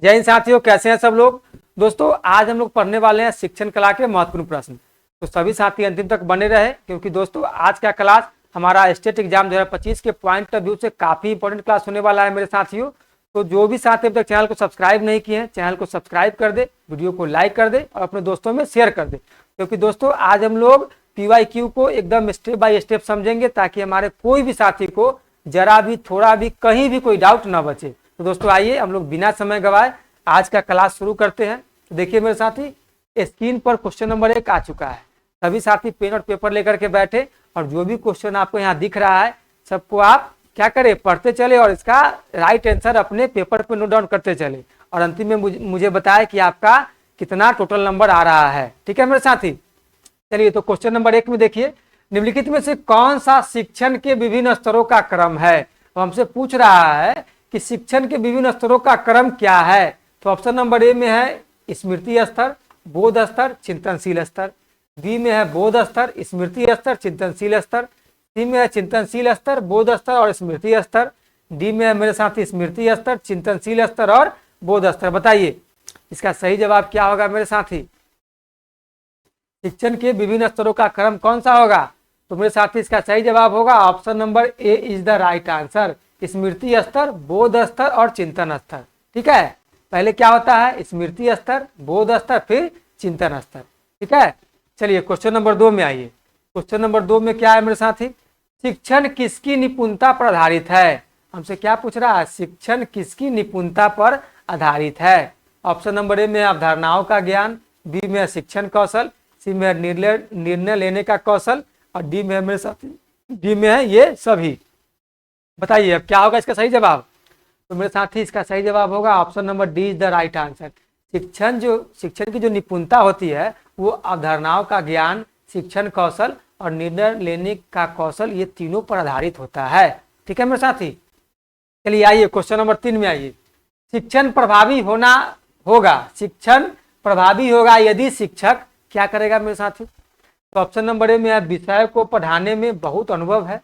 जय हिंद साथियों, कैसे हैं सब लोग। दोस्तों आज हम लोग पढ़ने वाले हैं शिक्षण कला के महत्वपूर्ण प्रश्न। तो सभी साथी अंतिम तक बने रहे, क्योंकि दोस्तों आज का क्लास हमारा स्टेट एग्जाम 2025 के पॉइंट ऑफ व्यू से काफी इंपॉर्टेंट क्लास होने वाला है मेरे साथियों। तो जो भी साथी अब तक चैनल को सब्सक्राइब नहीं किए हैं, चैनल को सब्सक्राइब कर दे, वीडियो को लाइक कर दे और अपने दोस्तों में शेयर कर दे, क्योंकि दोस्तों आज हम लोग PYQ को एकदम स्टेप बाय स्टेप समझेंगे, ताकि हमारे कोई भी साथी को जरा भी थोड़ा भी कहीं भी कोई डाउट ना बचे। तो दोस्तों आइए हम लोग बिना समय गवाए आज का क्लास शुरू करते हैं। तो देखिए मेरे साथी, स्क्रीन पर क्वेश्चन नंबर 1 आ चुका है। सभी साथी पेन और पेपर लेकर के बैठे और जो भी क्वेश्चन आपको यहाँ दिख रहा है सबको आप क्या करें, पढ़ते चले और इसका राइट आंसर अपने पेपर पे नोट डाउन करते चले और अंतिम में मुझे बताए कि आपका कितना टोटल नंबर आ रहा है। ठीक है मेरे साथी, चलिए तो क्वेश्चन नंबर 1 में देखिए, निम्नलिखित में से कौन सा शिक्षण के विभिन्न स्तरों का क्रम है। तो हमसे पूछ रहा है कि शिक्षण के विभिन्न स्तरों का क्रम क्या है। तो ऑप्शन नंबर ए में है स्मृति स्तर, बोध स्तर, चिंतनशील स्तर। बी में है बोध स्तर, स्मृति स्तर, चिंतनशील स्तर। सी में है चिंतनशील स्तर, बोध स्तर और स्मृति स्तर। डी में है मेरे साथ स्मृति स्तर, चिंतनशील स्तर और बोध स्तर। बताइए इसका सही जवाब क्या होगा मेरे साथी। शिक्षण के विभिन्न स्तरों का क्रम कौन सा होगा। तो मेरे साथी इसका सही जवाब होगा option number A is the right answer, स्मृति स्तर, बोध स्तर और चिंतन स्तर। ठीक है, पहले क्या होता है, स्मृति स्तर, बोध स्तर, फिर चिंतन स्तर। ठीक है, चलिए क्वेश्चन नंबर 2 में आइए। क्वेश्चन नंबर 2 में क्या है मेरे साथी, शिक्षण किसकी निपुणता पर आधारित है। हमसे क्या पूछ रहा है, शिक्षण किसकी निपुणता पर आधारित है। ऑप्शन नंबर ए में अवधारणाओं का ज्ञान, बी में शिक्षण कौशल, सी में निर्णय लेने का कौशल और डी में है मेरे साथी, डी में है ये सभी। बताइए अब क्या होगा इसका सही जवाब। तो मेरे साथी इसका सही जवाब होगा option number D is the right answer. शिक्षण की जो निपुणता होती है वो अवधारणाओं का ज्ञान, शिक्षण कौशल और निर्णय लेने का कौशल, ये तीनों पर आधारित होता है। ठीक है मेरे साथी, चलिए आइए क्वेश्चन नंबर 3 में आइए। शिक्षण प्रभावी होगा यदि शिक्षक क्या करेगा मेरे साथी। तो ऑप्शन नंबर ए में है विषय को पढ़ाने में बहुत अनुभव है।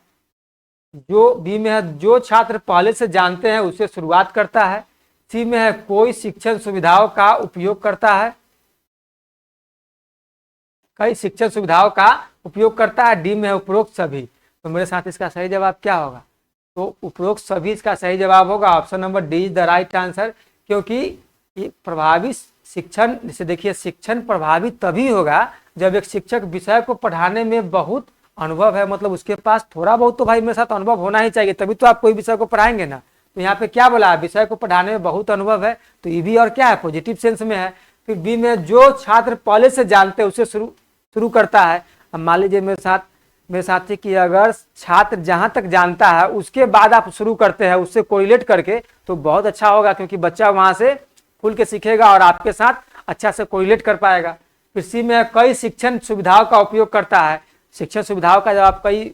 जो बी में है जो छात्र पहले से जानते हैं उसे शुरुआत करता है। सी में है कोई शिक्षण सुविधाओं का उपयोग करता है, कई शिक्षण सुविधाओं का उपयोग करता है। डी में है उपरोक्त सभी। तो मेरे साथ इसका सही जवाब क्या होगा। तो उपरोक्त सभी इसका सही जवाब होगा option number D is the right answer, क्योंकि ये प्रभावी शिक्षण, जैसे देखिए शिक्षण प्रभावी तभी होगा जब एक शिक्षक विषय को पढ़ाने में बहुत अनुभव है, मतलब उसके पास थोड़ा बहुत तो भाई मेरे साथ अनुभव होना ही चाहिए, तभी तो आप कोई विषय को पढ़ाएंगे ना। तो यहाँ पे क्या बोला है, विषय को पढ़ाने में बहुत अनुभव है, तो ये भी और क्या है, पॉजिटिव सेंस में है। फिर बी में जो छात्र पहले से जानते हैं उसे शुरू करता है। अब मान लीजिए मेरे साथी कि अगर छात्र जहां तक जानता है उसके बाद आप शुरू करते हैं उससे कोरिलेट करके, तो बहुत अच्छा होगा, क्योंकि बच्चा वहां से खुल के सीखेगा और आपके साथ अच्छा से कोरिलेट कर पाएगा। फिर सी में कई शिक्षण सुविधाओं का उपयोग करता है। शिक्षण सुविधाओं का जब आप कई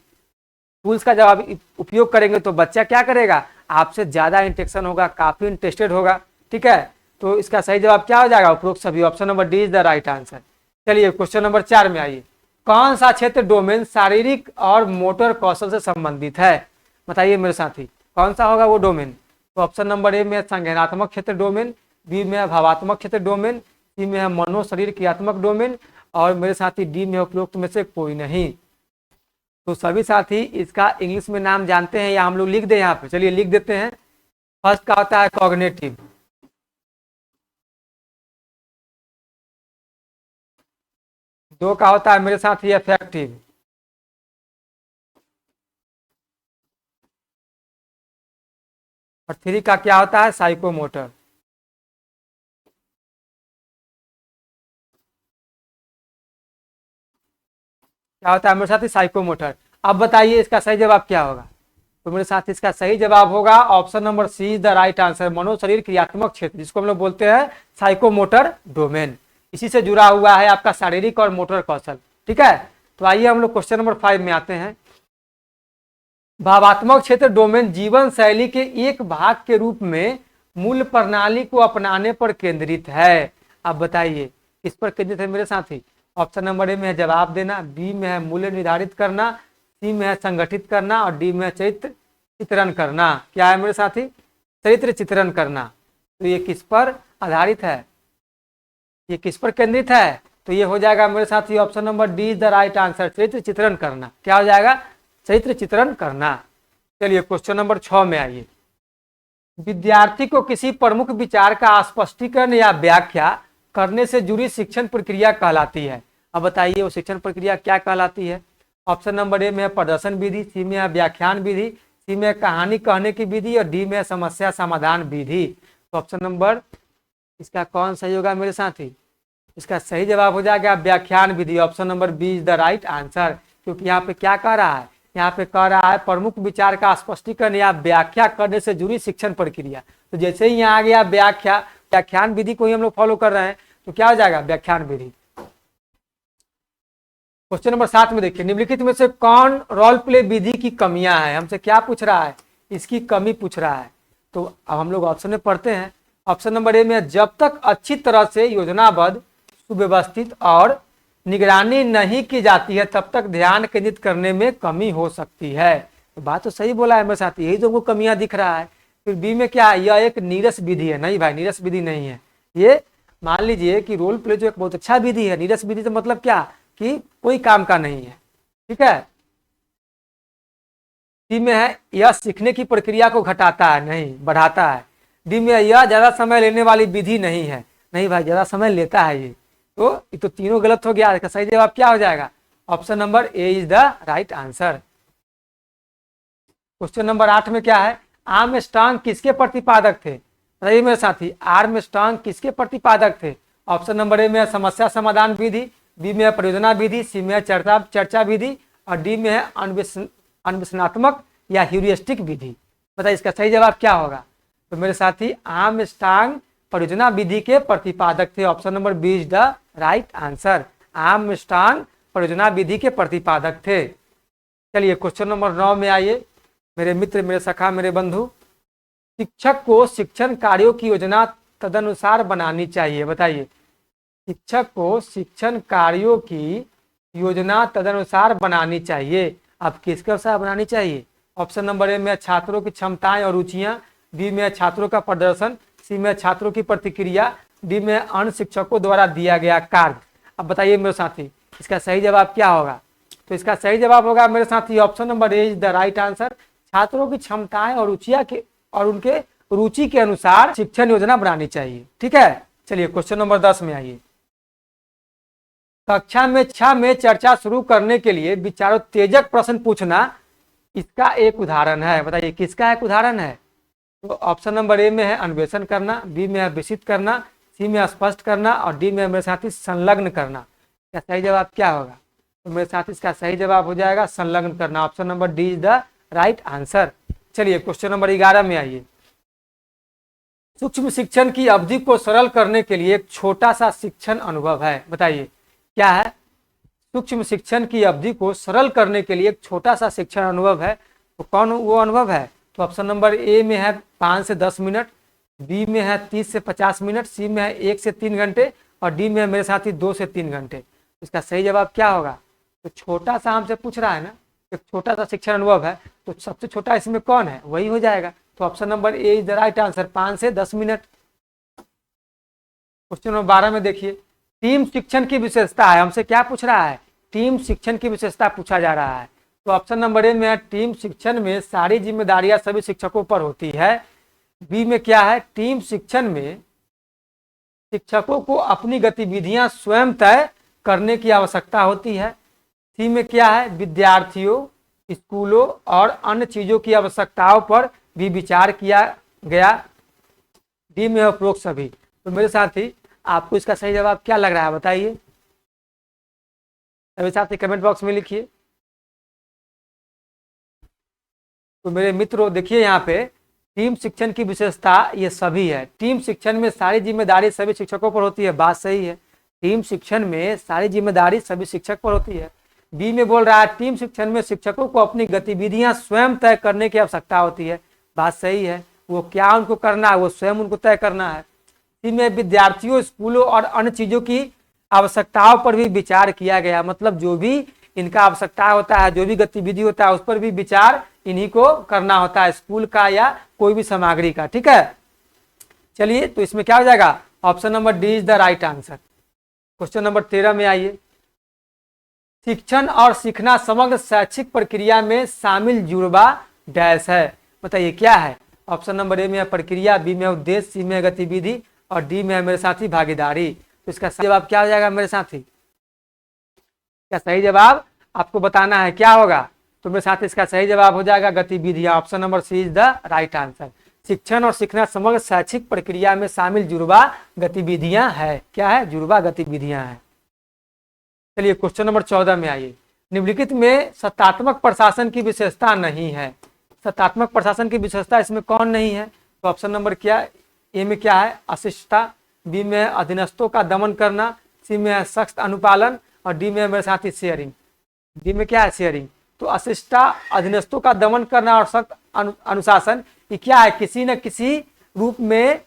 टूल्स का जब आप उपयोग करेंगे तो बच्चा क्या करेगा, आपसे ज्यादा इंटरेक्शन होगा, काफी इंटरेस्टेड होगा। ठीक है, तो इसका सही जवाब क्या हो जाएगा, उपरोक्त सभी। Option number D is the right answer. चलिए क्वेश्चन नंबर 4 में आइए। कौन सा क्षेत्र डोमेन शारीरिक और मोटर कौशल से संबंधित है। बताइए मेरे साथी कौन सा होगा वो डोमेन। तो ऑप्शन नंबर ए में संज्ञानात्मक क्षेत्र डोमेन, बी में भावात्मक क्षेत्र डोमेन, सी में है मनो शरीर क्रियात्मक डोमेन और मेरे साथी डी में उपरोक्त में से कोई नहीं। तो सभी साथी इसका इंग्लिश में नाम जानते हैं या हम लोग लिख दें यहाँ पे, चलिए लिख देते हैं। फर्स्ट का होता है कॉग्निटिव, दो का होता है मेरे साथ ये अफेक्टिव, और 3 का क्या होता है साइकोमोटर। क्या होता है मेरे साथ साइकोमोटर। अब बताइए इसका सही जवाब क्या होगा। तो मेरे साथ इसका सही जवाब होगा option number C is the right answer, मनो शरीर क्रियात्मक क्षेत्र, जिसको हम लोग बोलते हैं साइकोमोटर डोमेन। इसी से जुड़ा हुआ है आपका शारीरिक और मोटर कौशल। ठीक है, तो आइए हम लोग क्वेश्चन नंबर 5 में आते हैं। भावात्मक क्षेत्र डोमेन जीवन शैली के एक भाग के रूप में मूल प्रणाली को अपनाने पर केंद्रित है। अब बताइए किस पर केंद्रित है मेरे साथी। ऑप्शन नंबर ए में है जवाब देना, बी में है मूल्य निर्धारित करना, सी में है संगठित करना और डी में है चरित्र चित्रण करना। क्या है मेरे साथी, चरित्र चित्रण करना। तो ये किस पर आधारित है, ये किस पर केंद्रित है? तो ये हो जाएगा मेरे साथ ये option number D is the right answer, चरित्र चित्रण करना। क्या हो जाएगा? चरित्र चित्रण करना। चलिए क्वेश्चन नंबर 6 में आइए। विद्यार्थी को किसी प्रमुख विचार का स्पष्टीकरण या व्याख्या करने से जुड़ी शिक्षण प्रक्रिया कहलाती है। अब बताइए वो शिक्षण प्रक्रिया क्या कहलाती है? ऑप्शन नंबर ए में है प्रदर्शन विधि, सी में है व्याख्यान विधि, सी में है कहानी कहने की विधि और डी में है समस्या समाधान विधि। तो ऑप्शन नंबर इसका कौन सही होगा मेरे साथी? इसका सही जवाब हो जाएगा व्याख्यान विधि। Option number B is the right answer. क्योंकि यहाँ पे क्या कह रहा है? यहाँ पे कह रहा है प्रमुख विचार का स्पष्टीकरण या व्याख्या करने से जुड़ी शिक्षण प्रक्रिया। तो जैसे ही यहाँ आ गया व्याख्या, व्याख्यान विधि को ही हम लोग फॉलो कर रहे हैं, तो क्या हो जाएगा? व्याख्यान विधि। क्वेश्चन नंबर 7 में देखिए, निम्नलिखित में से कौन रोल प्ले विधि की कमियां हैं? हमसे क्या पूछ रहा है? इसकी कमी पूछ रहा है। तो अब हम लोग ऑप्शन में पढ़ते हैं। ऑप्शन नंबर ए में, जब तक अच्छी तरह से योजनाबद्ध, सुव्यवस्थित और निगरानी नहीं की जाती है तब तक ध्यान केंद्रित करने में कमी हो सकती है। तो बात तो सही बोला है मेरे साथ, यही तो हमको कमियां दिख रहा है। फिर बी में क्या है? यह एक नीरस विधि है। नहीं भाई, नीरस विधि नहीं है ये। मान लीजिए कि रोल प्ले जो एक बहुत अच्छा विधि है, नीरस विधि तो मतलब क्या कि कोई काम का नहीं है। ठीक है। डी में है यह सीखने की प्रक्रिया को घटाता है, नहीं बढ़ाता है। डी में यह ज्यादा समय लेने वाली विधि नहीं है। नहीं भाई, ज्यादा समय लेता है ये। तो ये तो तीनों गलत हो गया। इसका सही जवाब क्या हो जाएगा? Option number A is the right answer. Question number 8 में क्या है? आर्मस्ट्रांग किसके प्रतिपादक थे? बताइए मेरे साथी, आर्मस्ट्रांग किसके प्रतिपादक थे? ऑप्शन नंबर ए में समस्या समाधान विधि, बी में है परियोजना विधि, सी में है चर्चा विधि और डी में है अन्वेषणात्मक या ह्यूरिस्टिक विधि। बताइए इसका सही जवाब क्या होगा? तो मेरे साथी आर्मस्ट्रांग परियोजना विधि के प्रतिपादक थे। Option number B is the right answer. Armstrong परियोजना विधि के प्रतिपादक थे। चलिए क्वेश्चन नंबर 9 में आइए। मेरे मित्र, मेरे सखा, मेरे बंधु, शिक्षक को शिक्षण कार्यों की योजना तदनुसार बनानी चाहिए। बताइए, शिक्षक को शिक्षण कार्यों की योजना तदनुसार बनानी चाहिए। अब किसके अनुसार बनानी चाहिए? ऑप्शन नंबर ए में छात्रों की क्षमताएं और रुचियां, बी में छात्रों का प्रदर्शन, सी में छात्रों की प्रतिक्रिया, डी में अन्य शिक्षकों द्वारा दिया गया कार्य। अब बताइए मेरे साथी, इसका सही जवाब क्या होगा? तो इसका सही जवाब होगा मेरे साथी option number A is the right answer. छात्रों की क्षमताएं और रुचियां के और उनके रुचि के अनुसार शिक्षण योजना बनानी चाहिए। ठीक है। चलिए क्वेश्चन नंबर 10 में आइए। कक्षा में चर्चा शुरू करने के लिए विचारोत्तेजक प्रश्न पूछना इसका एक उदाहरण है। बताइए किसका एक उदाहरण है? तो ऑप्शन नंबर ए में है अन्वेषण करना, बी में है विकसित करना, सी में स्पष्ट करना और डी में मेरे साथी संलग्न करना। क्या सही जवाब क्या होगा? तो मेरे साथ इसका सही जवाब हो जाएगा संलग्न करना। Option number D is the right answer. चलिए क्वेश्चन नंबर 11 में आइए। सूक्ष्म शिक्षण की अवधि को सरल करने के लिए एक छोटा सा शिक्षण अनुभव है। बताइए क्या है? सूक्ष्म शिक्षण की अवधि को सरल करने के लिए एक छोटा सा शिक्षण अनुभव है। तो कौन वो अनुभव है? तो ऑप्शन नंबर ए में है 5 से 10 मिनट, बी में है 30 से 50 मिनट, सी में है 1 से 3 घंटे और डी में है मेरे साथी 2 से 3 घंटे। इसका सही जवाब क्या होगा? तो छोटा सा हमसे पूछ रहा है ना, एक छोटा सा शिक्षण अनुभव है, तो सबसे छोटा इसमें कौन है? वही हो जाएगा। तो option number A is the right answer, 5 से 10 मिनट। क्वेश्चन नंबर 12 में देखिए, टीम शिक्षण की विशेषता है। हमसे क्या पूछ रहा है? टीम शिक्षण की विशेषता पूछा जा रहा है। तो ऑप्शन नंबर ए में है टीम शिक्षण में सारी जिम्मेदारियां सभी शिक्षकों पर होती है। बी में क्या है? टीम शिक्षण में शिक्षकों को अपनी गतिविधियां स्वयं तय करने की आवश्यकता होती है। सी में क्या है? विद्यार्थियों, स्कूलों और अन्य चीजों की आवश्यकताओं पर भी विचार किया गया। डी में उपरोक्त सभी। तो मेरे साथी आपको इसका सही जवाब क्या लग रहा है? बताइए मेरे साथी कमेंट बॉक्स में लिखिए। तो मेरे मित्रों देखिए यहाँ पे टीम शिक्षण की विशेषता ये सभी है। टीम शिक्षण में सारी जिम्मेदारी सभी शिक्षकों पर होती है। बात सही है, टीम शिक्षण में सारी जिम्मेदारी सभी शिक्षक पर होती है। बी में बोल रहा है टीम शिक्षण में शिक्षकों को अपनी गतिविधियां स्वयं तय करने की आवश्यकता होती है। बात सही है, वो क्या उनको करना है वो स्वयं उनको तय करना है। सी में विद्यार्थियों, स्कूलों और अन्य चीजों की आवश्यकताओं पर भी विचार किया गया। मतलब जो भी इनका आवश्यकता होता है, जो भी गतिविधि होता है उस पर भी विचार इन्हीं को करना होता है, स्कूल का या कोई भी सामग्री का। ठीक है। चलिए तो इसमें क्या हो जाएगा? Option number D is the right answer. Question number 13 में आइए। शिक्षण और सीखना समग्र शैक्षिक प्रक्रिया में शामिल जुड़वा डैश है। बताइए क्या है। ऑप्शन नंबर ए में है प्रक्रिया, बी में है उद्देश्य, सी में है गतिविधि और डी में है मेरे साथी भागीदारी। तो इसका सही जवाब क्या हो जाएगा मेरे साथी? क्या सही जवाब आपको बताना है क्या होगा? तो मेरे साथ इसका सही जवाब हो जाएगा गतिविधियां। Option number C is the right answer. शिक्षण और सीखना समग्र शैक्षिक प्रक्रिया में शामिल जुड़वा गतिविधियां है। क्या है? जुड़वा गतिविधियां है। चलिए क्वेश्चन नंबर 14 में आइए। निम्नलिखित में सत्तात्मक प्रशासन की विशेषता नहीं है। सत्तात्मक प्रशासन की विशेषता इसमें कौन नहीं है? तो ऑप्शन नंबर क्या ए में क्या है? अशिष्टता, बी में अधीनस्थों का दमन करना, सी में है सख्त अनुपालन और डी में मेरे साथ ही शेयरिंग। डी में क्या है? शेयरिंग। तो अशिष्टता, अधीनस्थों का दमन करना और सख्त अनुशासन, ये क्या है? किसी न किसी रूप में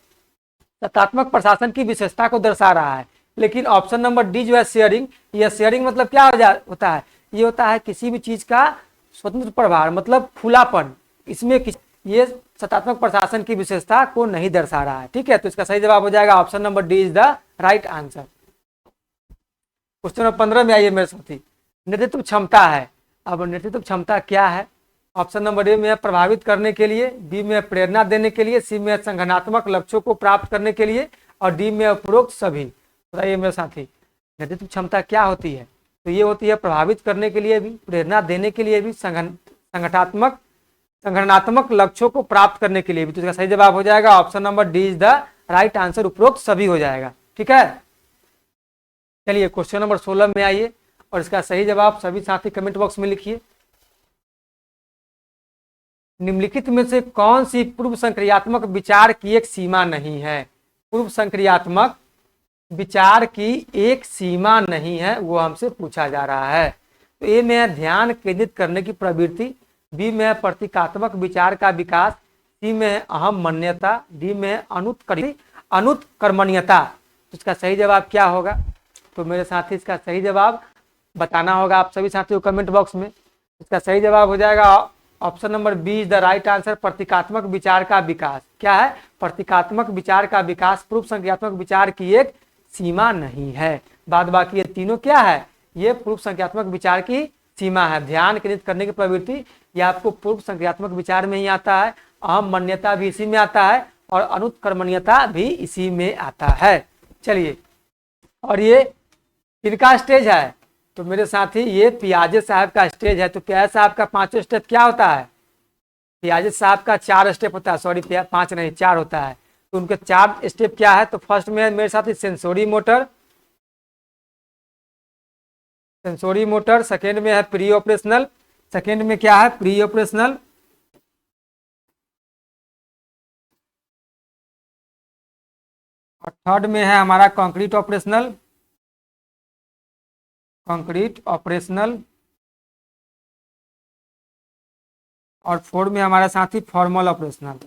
सत्तात्मक प्रशासन की विशेषता को दर्शा रहा है। लेकिन ऑप्शन नंबर डी जो है शेयरिंग, यह शेयरिंग मतलब क्या होता है? ये होता है किसी भी चीज का स्वतंत्र प्रभार, मतलब खुलापन। इसमें ये सत्तात्मक प्रशासन की विशेषता को नहीं दर्शा रहा है। ठीक है, तो इसका सही जवाब हो जाएगा option number D is the right answer. Question number 15 में आइए मेरे साथी। नेतृत्व क्षमता है। अब नेतृत्व क्षमता क्या है? ऑप्शन नंबर ए में प्रभावित करने के लिए, बी में प्रेरणा देने के लिए, सी में संगठनात्मक लक्ष्यों को प्राप्त करने के लिए और डी में उपरोक्त सभी। बताइए मेरे साथी नेतृत्व क्षमता क्या होती है? तो ये होती है प्रभावित करने के लिए भी, प्रेरणा देने के लिए भी, संगठनात्मक लक्ष्यों को प्राप्त करने के लिए भी। तो इसका सही जवाब हो जाएगा option number D is the right answer, उपरोक्त सभी हो जाएगा। ठीक है, चलिए क्वेश्चन नंबर 16 में आइए और इसका सही जवाब सभी साथी कमेंट बॉक्स में लिखिए। निम्नलिखित में से कौन सी पूर्व संक्रियात्मक विचार की एक सीमा नहीं है? पूर्व संक्रियात्मक विचार की एक सीमा नहीं है, वो हमसे पूछा जा रहा है। तो ए में ध्यान केंद्रित करने की प्रवृत्ति, बी में प्रतीकात्मक विचार का विकास, सी में अहम मान्यता, डी में अनुत्कर्मण्यता। तो इसका सही जवाब क्या होगा? तो मेरे साथी इसका सही जवाब बताना होगा आप सभी साथियों कमेंट बॉक्स में। इसका सही जवाब हो जाएगा option number B is the right answer, प्रतीकात्मक विचार का विकास। क्या है? प्रतीकात्मक विचार का विकास पूर्व संक्रियात्मक विचार की एक सीमा नहीं है। बाद बाकी ये तीनों क्या है? ये पूर्व संक्रियात्मक विचार की सीमा है। ध्यान केंद्रित करने की प्रवृत्ति ये आपको पूर्व संक्रियात्मक विचार में ही आता है, अहम मान्यता भी इसी में आता है और अनुत्कर्मण्यता भी इसी में आता है। चलिए, और ये किनका स्टेज है? तो मेरे साथी ये पियाजे साहब का स्टेज है। तो पियाजे साहब का 5 स्टेप क्या होता है? पियाजे साहब का 4 स्टेप होता है, सॉरी 5 नहीं 4 होता है। तो उनके 4 स्टेप क्या है? तो फर्स्ट में है मेरे साथी सेंसोरी मोटर, सेकेंड में है प्री ऑपरेशनल, सेकेंड में क्या है? प्री ऑपरेशनल, और थर्ड में है हमारा कंक्रीट ऑपरेशनल, और फोर्थ में हमारा साथी फॉर्मल ऑपरेशनल।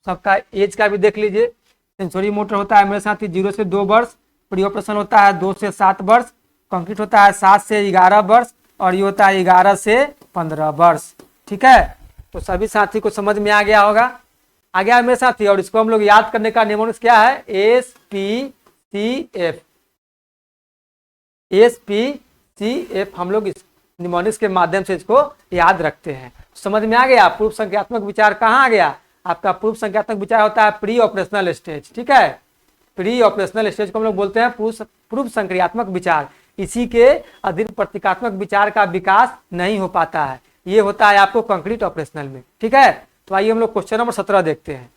सबका एज का भी देख लीजिए। सेंसोरी मोटर होता है मेरे साथी 0 से 2 वर्ष, प्री ऑपरेशन होता है 2 से 7 वर्ष, कंक्रीट होता है 7 से 11 वर्ष और ये होता है 11 से 15 वर्ष। ठीक है, तो सभी साथी को समझ में आ गया होगा। आ गया मेरे साथी, और इसको हम लोग याद करने का निमोनिक्स क्या है? SPCF। हम लोग इस निमोनिक्स के माध्यम से इसको याद रखते हैं। समझ में आ गया? पूर्व संक्रियात्मक विचार कहाँ आ गया? आपका पूर्व संक्रियात्मक विचार होता है प्री ऑपरेशनल स्टेज। ठीक है, प्री ऑपरेशनल स्टेज को हम लोग बोलते हैं पूर्व संक्रियात्मक विचार। इसी के अधीन प्रतीकात्मक विचार का विकास नहीं हो पाता है, ये होता है आपको कंक्रीट ऑपरेशनल में। ठीक है, तो आइए हम लोग क्वेश्चन नंबर 17 देखते हैं।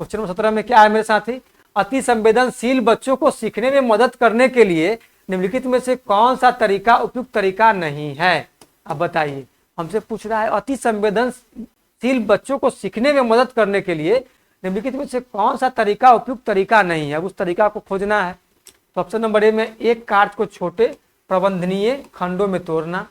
क्वेश्चन नंबर 17 में क्या है मेरे साथी? अति संवेदनशील बच्चों को सीखने में मदद करने के लिए निम्नलिखित में से कौन सा तरीका उपयुक्त तरीका नहीं है? अब बताइए, हमसे पूछ रहा है अति संवेदनशील बच्चों को सीखने में मदद करने के लिए निम्नलिखित में से कौन सा तरीका उपयुक्त तरीका नहीं है? उस तरीका को खोजना है। तो ऑप्शन नंबर ए में एक कार्य को छोटे प्रबंधनीय खंडों में तोड़ना,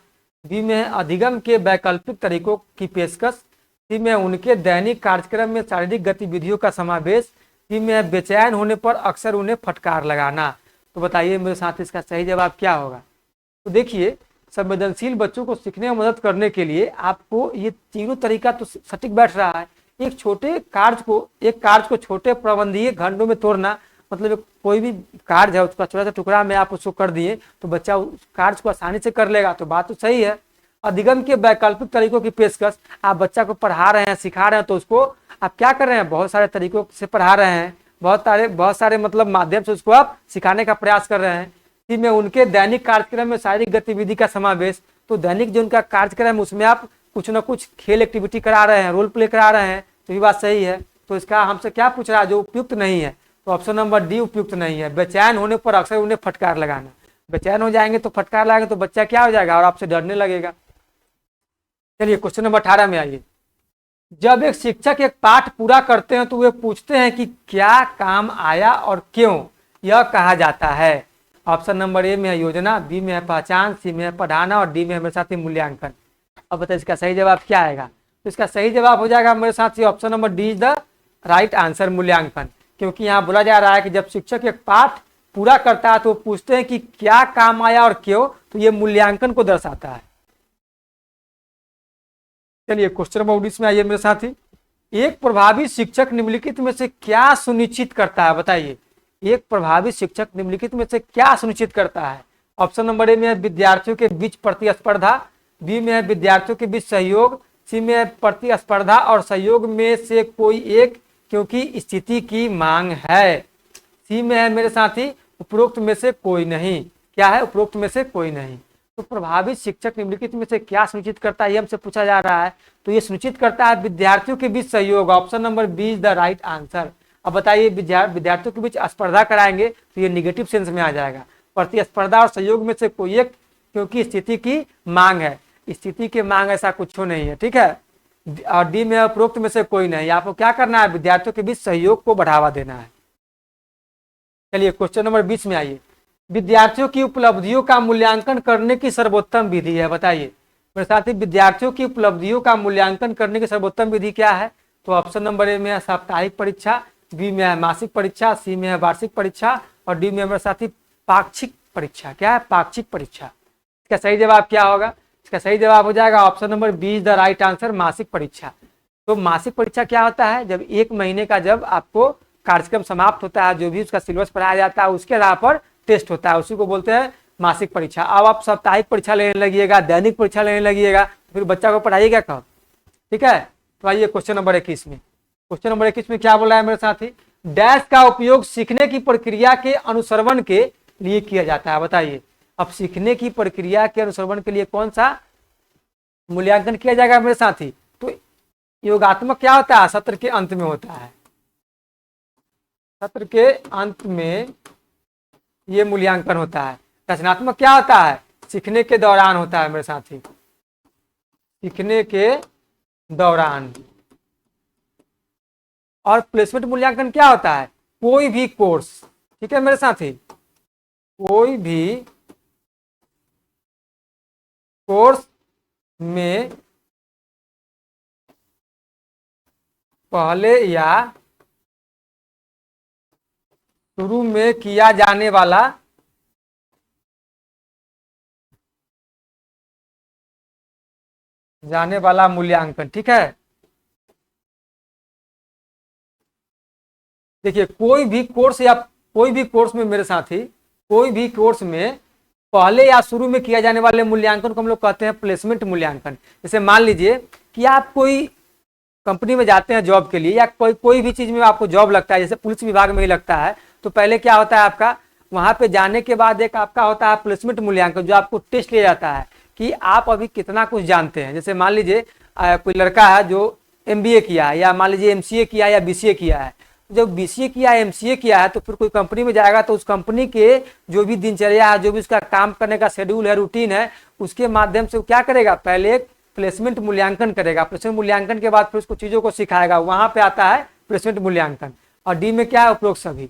बी में अधिगम के वैकल्पिक तरीकों की पेशकश, सी में उनके दैनिक कार्यक्रम में शारीरिक गतिविधियों का समावेश, सी में बेचैन होने पर अक्सर उन्हें फटकार लगाना। तो बताइए मेरे साथ इसका सही जवाब क्या होगा? तो देखिए, संवेदनशील बच्चों को सीखने में मदद करने के लिए आपको ये तीनों तरीका तो सटीक बैठ रहा है। एक कार्य को छोटे प्रबंधीय खंडों में तोड़ना, मतलब कोई भी कार्य है उसका छोटा सा टुकड़ा में आप उसको कर दिए तो बच्चा उस कार्य को आसानी से कर लेगा, तो बात तो सही है। अधिगम के वैकल्पिक तरीकों की पेशकश, आप बच्चा को पढ़ा रहे हैं, सिखा रहे हैं, तो उसको आप क्या कर रहे हैं, बहुत सारे तरीकों से पढ़ा रहे हैं, बहुत सारे मतलब माध्यम से उसको आप सिखाने का प्रयास कर रहे हैं। कि में उनके दैनिक कार्यक्रम में शारीरिक गतिविधि का समावेश, तो दैनिक जो उनका कार्यक्रम है उसमें आप कुछ ना कुछ खेल एक्टिविटी करा रहे हैं, रोल प्ले करा रहे हैं, तो ये बात सही है। तो इसका हमसे क्या पूछ रहा है, जो उपयुक्त नहीं है, तो ऑप्शन नंबर डी उपयुक्त नहीं है। बेचैन होने पर अक्सर उन्हें फटकार लगाना, बेचैन हो जाएंगे तो फटकार लगाएंगे तो बच्चा क्या हो जाएगा और आपसे डरने लगेगा। चलिए क्वेश्चन नंबर 18 में आइए। जब एक शिक्षक एक पाठ पूरा करते हैं तो वे पूछते हैं कि क्या काम आया और क्यों, यह कहा जाता है। ऑप्शन नंबर ए में है योजना, बी में है पहचान, सी में है पढ़ाना और डी में है मेरे साथी मूल्यांकन। अब बताइए इसका सही जवाब क्या आएगा। तो इसका सही जवाब हो जाएगा मेरे साथी option number D is the right answer, मूल्यांकन। क्योंकि यहाँ बोला जा रहा है कि जब शिक्षक एक पाठ पूरा करता है तो पूछते हैं कि क्या काम आया और क्यों, तो ये मूल्यांकन को दर्शाता है। चलिए क्वेश्चन नंबर 19 में आइए मेरे साथी। एक प्रभावी शिक्षक निम्नलिखित में से क्या सुनिश्चित करता है, बताइए। एक प्रभावी शिक्षक निम्नलिखित में से क्या सुनिश्चित करता है। ऑप्शन नंबर ए में है विद्यार्थियों के बीच प्रतिस्पर्धा, बी में है विद्यार्थियों के बीच सहयोग, सी में है प्रतिस्पर्धा और सहयोग में से कोई एक क्योंकि स्थिति की मांग है, सी में है मेरे साथी उपरोक्त में से कोई नहीं। क्या है, उपरोक्त में से कोई नहीं। तो प्रभावी शिक्षक निम्नलिखित में से क्या सुनिश्चित करता है, ये हमसे पूछा जा रहा है। तो ये सुनिश्चित करता है विद्यार्थियों के बीच सहयोग, option number B is the right answer. अब बताइए विद्यार्थियों के बीच स्पर्धा कराएंगे तो ये निगेटिव सेंस में आ जाएगा। प्रतिस्पर्धा और सहयोग में से कोई एक क्योंकि स्थिति की मांग है, स्थिति की मांग ऐसा कुछ नहीं है, ठीक है। और डी में उपरोक्त में से कोई नहीं। आपको क्या करना है, विद्यार्थियों के बीच सहयोग को बढ़ावा देना है। चलिए क्वेश्चन नंबर 20 में आइए। विद्यार्थियों की उपलब्धियों का मूल्यांकन करने की सर्वोत्तम विधि है, बताइए मेरे साथी। विद्यार्थियों की उपलब्धियों का मूल्यांकन करने की सर्वोत्तम विधि क्या है। तो ऑप्शन नंबर ए में है साप्ताहिक परीक्षा, बी में है मासिक परीक्षा, सी में है वार्षिक परीक्षा और डी में मेरे साथी पाक्षिक परीक्षा। क्या है, पाक्षिक परीक्षा। इसका सही जवाब क्या होगा, इसका सही जवाब हो जाएगा option number B is the right answer, मासिक परीक्षा। तो मासिक परीक्षा क्या होता है, जब एक महीने का जब आपको कार्यक्रम समाप्त होता है, जो भी उसका सिलेबस पढ़ाया जाता है उसके आधार पर टेस्ट होता है, उसी को बोलते हैं मासिक परीक्षा। अब आप साप्ताहिक परीक्षा लेने लगिएगा, दैनिक परीक्षा लेने लगिएगा, फिर बच्चा को पढ़ाइएगा कब, ठीक है। तो आइए क्वेश्चन नंबर 21 में। क्वेश्चन नंबर 21 में क्या बोला है मेरे साथी। डैश का उपयोग सीखने की प्रक्रिया के अनुसरण के लिए किया जाता है, बताइए। अब सीखने की प्रक्रिया के अनुसरण के लिए कौन सा मूल्यांकन किया जाएगा मेरे साथी। तो योगात्मक क्या होता है, सत्र के अंत में होता है, सत्र के अंत में ये मूल्यांकन होता है। रचनात्मक क्या होता है, सीखने के दौरान होता है मेरे साथी, सीखने के दौरान। और प्लेसमेंट मूल्यांकन क्या होता है, कोई भी कोर्स, ठीक है मेरे साथी, कोई भी कोर्स में पहले या शुरू में किया जाने वाला मूल्यांकन, ठीक है। देखिए कोई भी कोर्स या कोई भी कोर्स में मेरे साथी, कोई भी कोर्स में पहले या शुरू में किया जाने वाले मूल्यांकन को हम लोग कहते हैं प्लेसमेंट मूल्यांकन। जैसे मान लीजिए कि आप कोई कंपनी में जाते हैं जॉब के लिए, या कोई भी चीज में आपको जॉब लगता है, जैसे पुलिस विभाग में ही लगता है, तो पहले क्या होता है आपका, वहां पे जाने के बाद एक आपका होता है प्लेसमेंट मूल्यांकन, जो आपको टेस्ट लिया जाता है कि आप अभी कितना कुछ जानते हैं। जैसे मान लीजिए कोई लड़का है जो MBA किया है, या मान लीजिए MCA किया है या BCA किया है। जब BCA किया है, MCA किया है, तो फिर कोई कंपनी में जाएगा तो उस कंपनी के जो भी दिनचर्या है, जो भी उसका काम करने का शेड्यूल है, रूटीन है, उसके माध्यम से वो क्या करेगा, पहले एक प्लेसमेंट मूल्यांकन करेगा। प्लेसमेंट मूल्यांकन के बाद फिर उसको चीजों को सिखाएगा, वहां पे आता है प्लेसमेंट मूल्यांकन। और डी में क्या है, उपरोक्त सभी।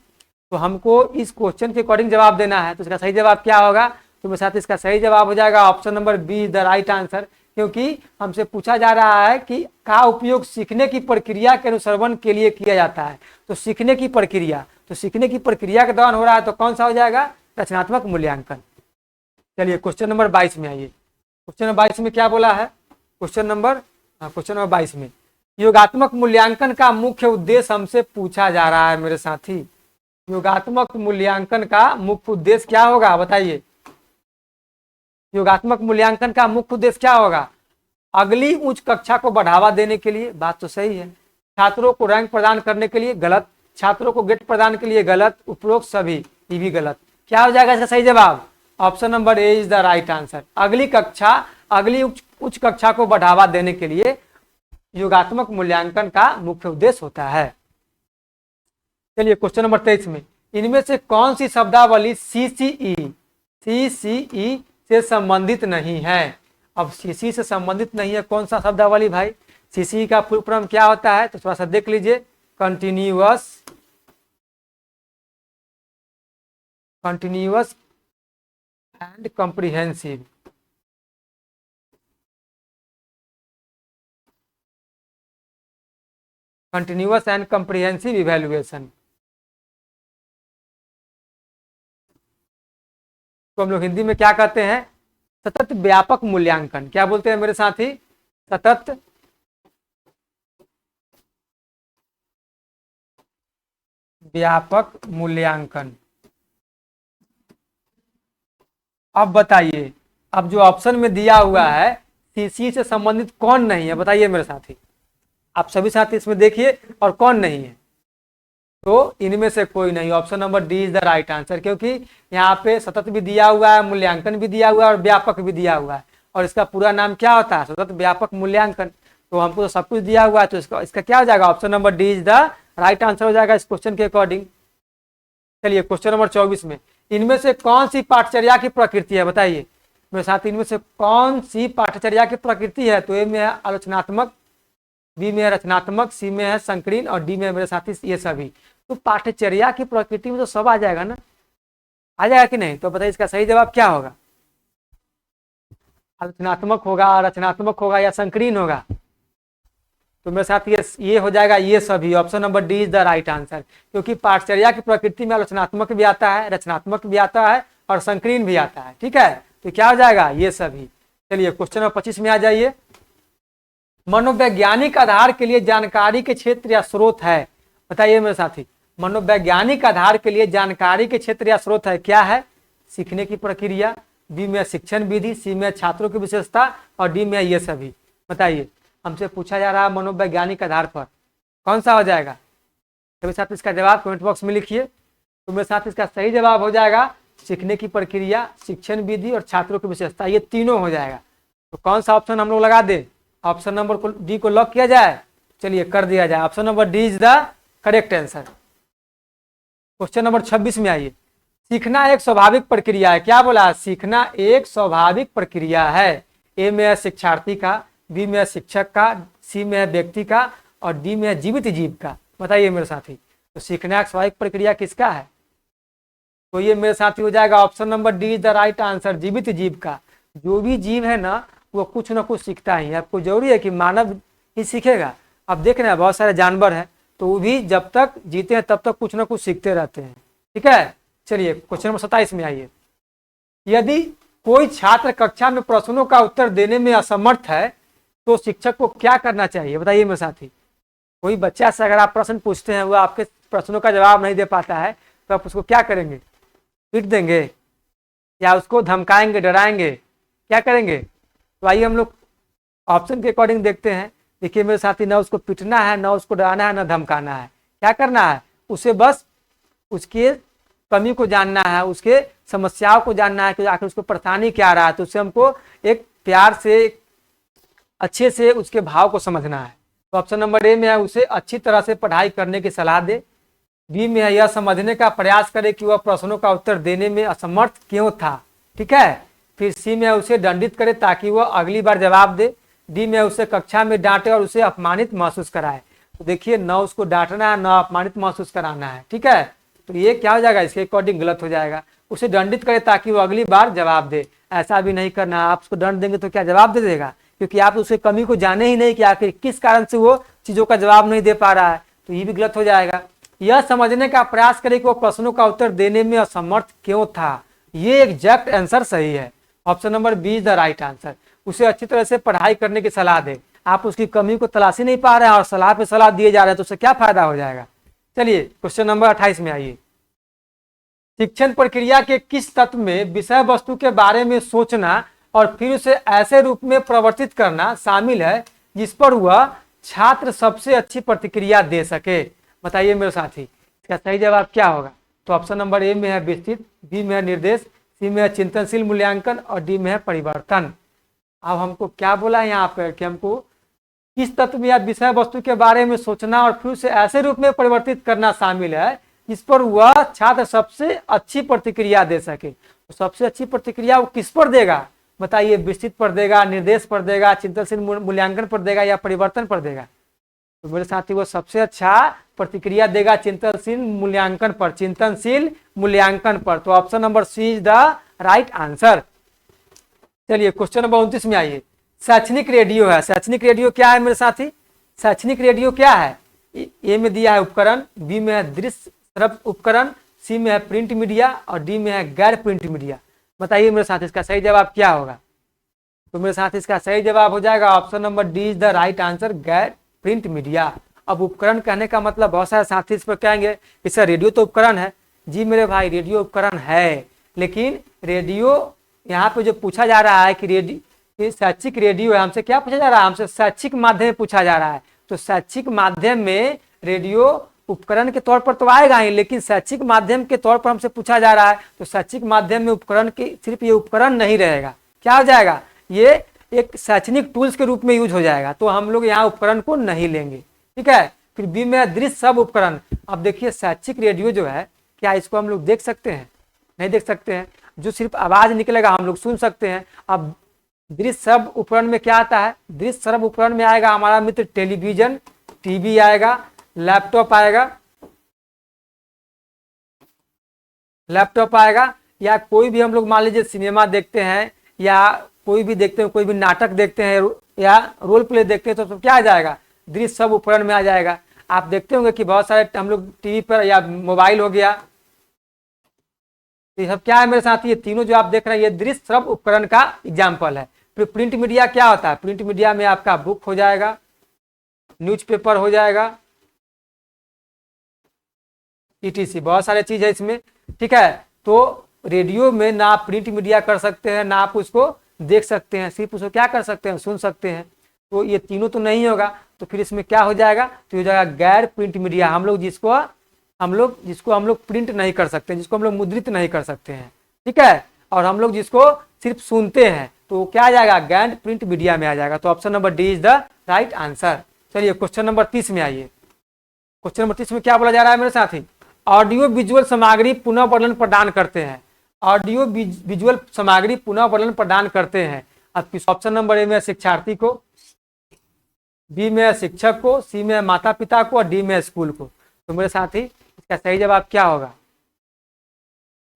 तो हमको इस क्वेश्चन के अकॉर्डिंग जवाब देना है, तो इसका सही जवाब क्या होगा। तो मेरे साथ इसका सही जवाब हो जाएगा option number be the right answer, क्योंकि हमसे पूछा जा रहा है कि का उपयोग सीखने की प्रक्रिया के अनुसरण के लिए किया जाता है। तो सीखने की प्रक्रिया, तो सीखने की प्रक्रिया के दौरान हो रहा है, तो कौन सा हो जाएगा, रचनात्मक मूल्यांकन। चलिए क्वेश्चन नंबर 22 में आइए। क्वेश्चन नंबर 22 में क्या बोला है, क्वेश्चन नंबर 22 में योगात्मक मूल्यांकन का मुख्य उद्देश्य हमसे पूछा जा रहा है मेरे साथी। योगात्मक मूल्यांकन का मुख्य उद्देश्य क्या होगा बताइए। योगात्मक मूल्यांकन का मुख्य उद्देश्य क्या होगा, अगली उच्च कक्षा को बढ़ावा देने के लिए, बात तो सही है। छात्रों को रैंक प्रदान करने के लिए, गलत। छात्रों को ग्रेड प्रदान के लिए, गलत। उपरोक्त सभी, ये भी गलत। क्या हो जाएगा इसका सही जवाब, option number A is the right answer. अगली कक्षा, अगली उच्च कक्षा को बढ़ावा देने के लिए योगात्मक मूल्यांकन का मुख्य उद्देश्य होता है। चलिए क्वेश्चन नंबर 23 में इनमें से कौन सी शब्दावली सीसीई से संबंधित नहीं है। अब सीसी से संबंधित नहीं है, कौन सा शब्दावली भाई, सीसी का फुल फॉर्म क्या होता है तो थोड़ा सा देख लीजिए, continuous and comprehensive. Continuous and comprehensive evaluation तो हम लोग हिंदी में क्या कहते हैं, सतत व्यापक मूल्यांकन। क्या बोलते हैं मेरे साथी, सतत व्यापक मूल्यांकन। अब बताइए, अब जो ऑप्शन में दिया हुआ है सीसी से संबंधित कौन नहीं है बताइए मेरे साथी। आप सभी साथी इसमें देखिए और कौन नहीं है, तो इनमें से कोई नहीं। Option number D is the right answer, क्योंकि यहाँ पे सतत भी दिया हुआ है, मूल्यांकन भी दिया हुआ है और व्यापक भी दिया हुआ है, और इसका पूरा नाम क्या होता है, सतत व्यापक मूल्यांकन। तो हमको तो सब कुछ दिया हुआ है, तो इसका क्या हो जाएगा, option number D is the right answer हो जाएगा इस क्वेश्चन के अकॉर्डिंग। चलिए क्वेश्चन नंबर 24 में इनमें से कौन सी पाठचर्या की प्रकृति है बताइए मेरे साथ, इनमें से कौन सी पाठचर्या की प्रकृति है। तो ए में है आलोचनात्मक, बी में है रचनात्मक, सी में है संकीर्ण और डी में है मेरे साथी ये सभी। तो पाठचर्या की प्रकृति में तो सब आ जाएगा ना, आ जाएगा कि नहीं। तो बताइए इसका सही जवाब क्या होगा, आलोचनात्मक होगा, रचनात्मक होगा या संकीर्ण होगा। तो मेरे साथ ये हो जाएगा ये सभी। Option number D is the right answer, क्योंकि पाठचर्या की प्रकृति में आलोचनात्मक भी आता है, रचनात्मक भी आता है और संकीर्ण भी आता है। ठीक है, तो क्या हो जाएगा ये सभी। चलिए क्वेश्चन नंबर 25 में आ जाइए। मनोवैज्ञानिक आधार के लिए जानकारी के क्षेत्र या स्रोत है बताइए मेरे साथी। मनोवैज्ञानिक आधार के लिए जानकारी के क्षेत्र या स्रोत है, क्या है, सीखने की प्रक्रिया, बी में शिक्षण विधि, सी में छात्रों की विशेषता और डी में ये सभी। बताइए, हमसे पूछा जा रहा है मनोवैज्ञानिक आधार पर कौन सा हो जाएगा। तो मेरे साथ इसका जवाब कमेंट बॉक्स में लिखिए। तो मेरे साथ इसका सही जवाब हो जाएगा सीखने की प्रक्रिया, शिक्षण विधि और छात्रों की विशेषता, ये तीनों हो जाएगा। तो कौन सा ऑप्शन हम लोग लगा दें, ऑप्शन नंबर डी को लॉक किया जाए। चलिए कर दिया जाए, option number D is the correct answer. Question number 26 में आइए। सीखना एक स्वाभाविक प्रक्रिया है, क्या बोला, सीखना एक स्वाभाविक प्रक्रिया है। ए में है शिक्षार्थी का, बी में है शिक्षक का, सी में है व्यक्ति का और डी में है जीवित जीव का। बताइए मेरे साथी, तो सीखना एक स्वाभाविक प्रक्रिया किसका है। तो ये मेरे साथी हो जाएगा option number D is the right answer, जीवित जीव का। जो भी जीव है ना वो कुछ ना कुछ सीखता ही है। आपको जरूरी है कि मानव ही सीखेगा। अब देख रहे हैं बहुत सारे जानवर हैं तो वो भी जब तक जीते हैं तब तक कुछ ना कुछ सीखते रहते हैं। ठीक है, चलिए क्वेश्चन नंबर 27 में आइए। यदि कोई छात्र कक्षा में प्रश्नों का उत्तर देने में असमर्थ है तो शिक्षक को क्या करना चाहिए बताइए मेरे साथी। कोई बच्चा से अगर आप प्रश्न पूछते हैं वो आपके प्रश्नों का जवाब नहीं दे पाता है तो आप उसको क्या करेंगे, पीट देंगे या उसको धमकाएंगे, डराएंगे, क्या करेंगे। तो आइए हम लोग ऑप्शन के अकॉर्डिंग देखते हैं। देखिए मेरे साथी, ना उसको पीटना है, ना उसको डराना है, ना धमकाना है। क्या करना है, उसे बस उसके कमी को जानना है, उसके समस्याओं को जानना है कि आखिर उसको परेशानी क्या आ रहा है। तो उससे हमको एक प्यार से अच्छे से उसके भाव को समझना है। तो ऑप्शन नंबर ए में है उसे अच्छी तरह से पढ़ाई करने की सलाह दे। बी में है यह समझने का प्रयास करे कि वह प्रश्नों का उत्तर देने में असमर्थ क्यों था। ठीक है, फिर सी में उसे दंडित करे ताकि वह अगली बार जवाब दे। डी में उसे कक्षा में डांटे और उसे अपमानित महसूस कराए। तो देखिए, न उसको डांटना है, न अपमानित महसूस कराना है। ठीक है, तो ये क्या हो जाएगा, इसके अकॉर्डिंग गलत हो जाएगा। उसे दंडित करे ताकि वो अगली बार जवाब दे। ऐसा भी नहीं करना, आप उसको दंड देंगे तो क्या जवाब दे देगा, क्योंकि आप उसके कमी को जाने ही नहीं कि आखिर किस कारण से वो चीजों का जवाब नहीं दे पा रहा है। तो ये भी गलत हो जाएगा। यह समझने का प्रयास करे कि वो प्रश्नों का उत्तर देने में असमर्थ क्यों था। ये एग्जैक्ट आंसर सही है, option number B is the right answer. उसे अच्छी तरह से पढ़ाई करने की सलाह दे। आप उसकी कमी को तलाशी नहीं पा रहे हैं और सलाह पे सलाह दिए जा रहे हैं, तो उससे क्या फायदा हो जाएगा। चलिए क्वेश्चन नंबर 28 में आइए। शिक्षण प्रक्रिया के किस तत्व में विषय वस्तु के बारे में सोचना और फिर उसे ऐसे रूप में प्रवर्तित करना शामिल है जिस पर वह छात्र सबसे अच्छी प्रतिक्रिया दे सके। बताइए मेरे साथी, इसका सही जवाब क्या होगा। तो ऑप्शन नंबर ए में है विस्तृत, बी में है निर्देश, सी में है चिंतनशील मूल्यांकन और डी में है परिवर्तन। अब हमको क्या बोला है यहाँ पर कि हमको किस तत्व या विषय वस्तु के बारे में सोचना और फिर उसे ऐसे रूप में परिवर्तित करना शामिल है जिस पर वह छात्र सबसे अच्छी प्रतिक्रिया दे सके। तो सबसे अच्छी प्रतिक्रिया वो किस पर देगा बताइए, विस्तृत पर देगा, निर्देश पर देगा, चिंतनशील मूल्यांकन पर देगा या परिवर्तन पर देगा। तो मेरे साथी वो सबसे अच्छा प्रतिक्रिया देगा चिंतनशील मूल्यांकन पर, चिंतनशील मूल्यांकन पर। तो option number C is the right answer. चलिए क्वेश्चन नंबर 29 में आइए। शैक्षणिक रेडियो है, शैक्षणिक रेडियो क्या है मेरे साथी, शैक्षणिक रेडियो क्या है। ए में दिया है उपकरण, बी में है दृश्य श्रव्य उपकरण, सी में है प्रिंट मीडिया और डी में है गैर प्रिंट मीडिया। बताइए मेरे साथ इसका सही जवाब क्या होगा। तो मेरे साथ इसका सही जवाब हो जाएगा option number D is the right answer, गैर प्रिंट मीडिया। अब उपकरण कहने का मतलब बहुत सारे साथी इस पर कहेंगे कि सर रेडियो तो उपकरण है। जी मेरे भाई, रेडियो उपकरण है, लेकिन रेडियो यहाँ पे जो पूछा जा रहा है कि रेडियो शैक्षिक रेडियो है, हमसे क्या पूछा जा रहा है, हमसे शैक्षिक माध्यम में पूछा जा रहा है। तो शैक्षिक माध्यम में रेडियो उपकरण के तौर पर तो आएगा ही, लेकिन शैक्षिक माध्यम के तौर पर हमसे पूछा जा रहा है तो शैक्षिक माध्यम में उपकरण की सिर्फ ये उपकरण नहीं रहेगा, क्या हो जाएगा, ये एक शैक्षणिक टूल्स के रूप में यूज हो जाएगा। तो हम लोग यहाँ उपकरण को नहीं लेंगे, ठीक है। फिर बी में दृश्य सब उपकरण। अब देखिए शैक्षिक रेडियो जो है, क्या इसको हम लोग देख सकते हैं, नहीं देख सकते हैं, जो सिर्फ आवाज निकलेगा हम लोग सुन सकते हैं। अब दृश्य सब उपकरण में क्या आता है, दृश्य सब उपकरण में आएगा हमारा मित्र टेलीविजन, टीवी आएगा, लैपटॉप आएगा, लैपटॉप आएगा, या कोई भी हम लोग मान लीजिए सिनेमा देखते हैं या कोई भी देखते हैं, कोई भी नाटक देखते हैं या रोल प्ले देखते हैं, तो क्या आ जाएगा, दृश्य सब उपकरण में आ जाएगा। आप देखते होंगे कि बहुत सारे हम लोग टीवी पर या मोबाइल हो गया, ये सब क्या है मेरे साथ, ये तीनों जो आप देख रहे हैं ये दृश्य श्रव्य उपकरण का एग्जाम्पल है। फिर प्रिंट मीडिया क्या होता है, प्रिंट मीडिया में आपका बुक हो जाएगा, न्यूज़पेपर हो जाएगा, ETC, बहुत सारे चीज है इसमें, ठीक है। तो रेडियो में ना आप प्रिंट मीडिया कर सकते हैं, ना आप उसको देख सकते हैं, सिर्फ उसको क्या कर सकते हैं, सुन सकते हैं। तो ये तीनों तो नहीं होगा, तो फिर इसमें क्या हो जाएगा, तो हो जाएगा गैर प्रिंट मीडिया, हम लोग जिसको हम लोग प्रिंट नहीं कर सकते, जिसको हम लोग मुद्रित नहीं कर सकते हैं, ठीक है। और हम लोग जिसको सिर्फ सुनते हैं, तो क्या आ जाएगा, गैर प्रिंट मीडिया में आ जाएगा। तो option number D is the right answer. चलिए क्वेश्चन नंबर 30 में आइए। क्वेश्चन नंबर 30 में क्या बोला जा रहा है मेरे साथी, ऑडियो विजुअल सामग्री पुनः वर्णन प्रदान करते हैं, ऑडियो विजुअल सामग्री पुनः वर्णन प्रदान करते हैं। अब किस ऑप्शन नंबर ए में शिक्षार्थी को, बी में शिक्षक को, सी में माता पिता को और डी में स्कूल को। तो मेरे साथी इसका सही जवाब क्या होगा,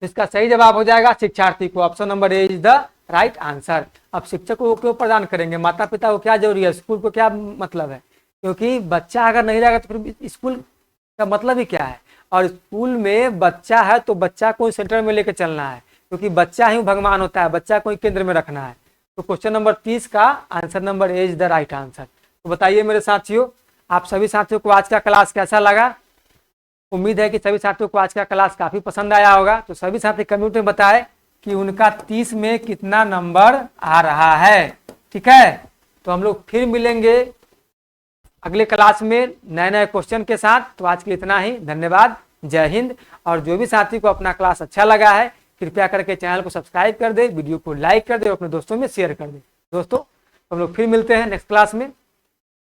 इसका सही जवाब हो जाएगा शिक्षार्थी को, option number A is the right answer. अब शिक्षक को क्यों प्रदान करेंगे, माता पिता को क्या जरूरी है, स्कूल को क्या मतलब है, क्योंकि बच्चा अगर नहीं रहेगा तो फिर स्कूल का मतलब ही क्या है। और स्कूल में बच्चा है तो बच्चा को सेंटर में लेकर चलना है, क्योंकि बच्चा ही भगवान होता है, बच्चा को केंद्र में रखना है। तो क्वेश्चन नंबर 30 का answer number A is the right answer. तो बताइए मेरे साथियों, आप सभी साथियों को आज का क्लास कैसा लगा। उम्मीद है कि सभी साथियों को आज का क्लास काफी पसंद आया होगा। तो सभी साथी कमेंट में बताएं कि उनका 30 में कितना नंबर आ रहा है, ठीक है। तो हम लोग फिर मिलेंगे अगले क्लास में नए नए क्वेश्चन के साथ। तो आज के लिए इतना ही, धन्यवाद, जय हिंद। और जो भी साथी को अपना क्लास अच्छा लगा है कृपया करके चैनल को सब्सक्राइब कर दे, वीडियो को लाइक कर दे और अपने दोस्तों में शेयर कर दे। दोस्तों हम लोग फिर मिलते हैं नेक्स्ट क्लास में।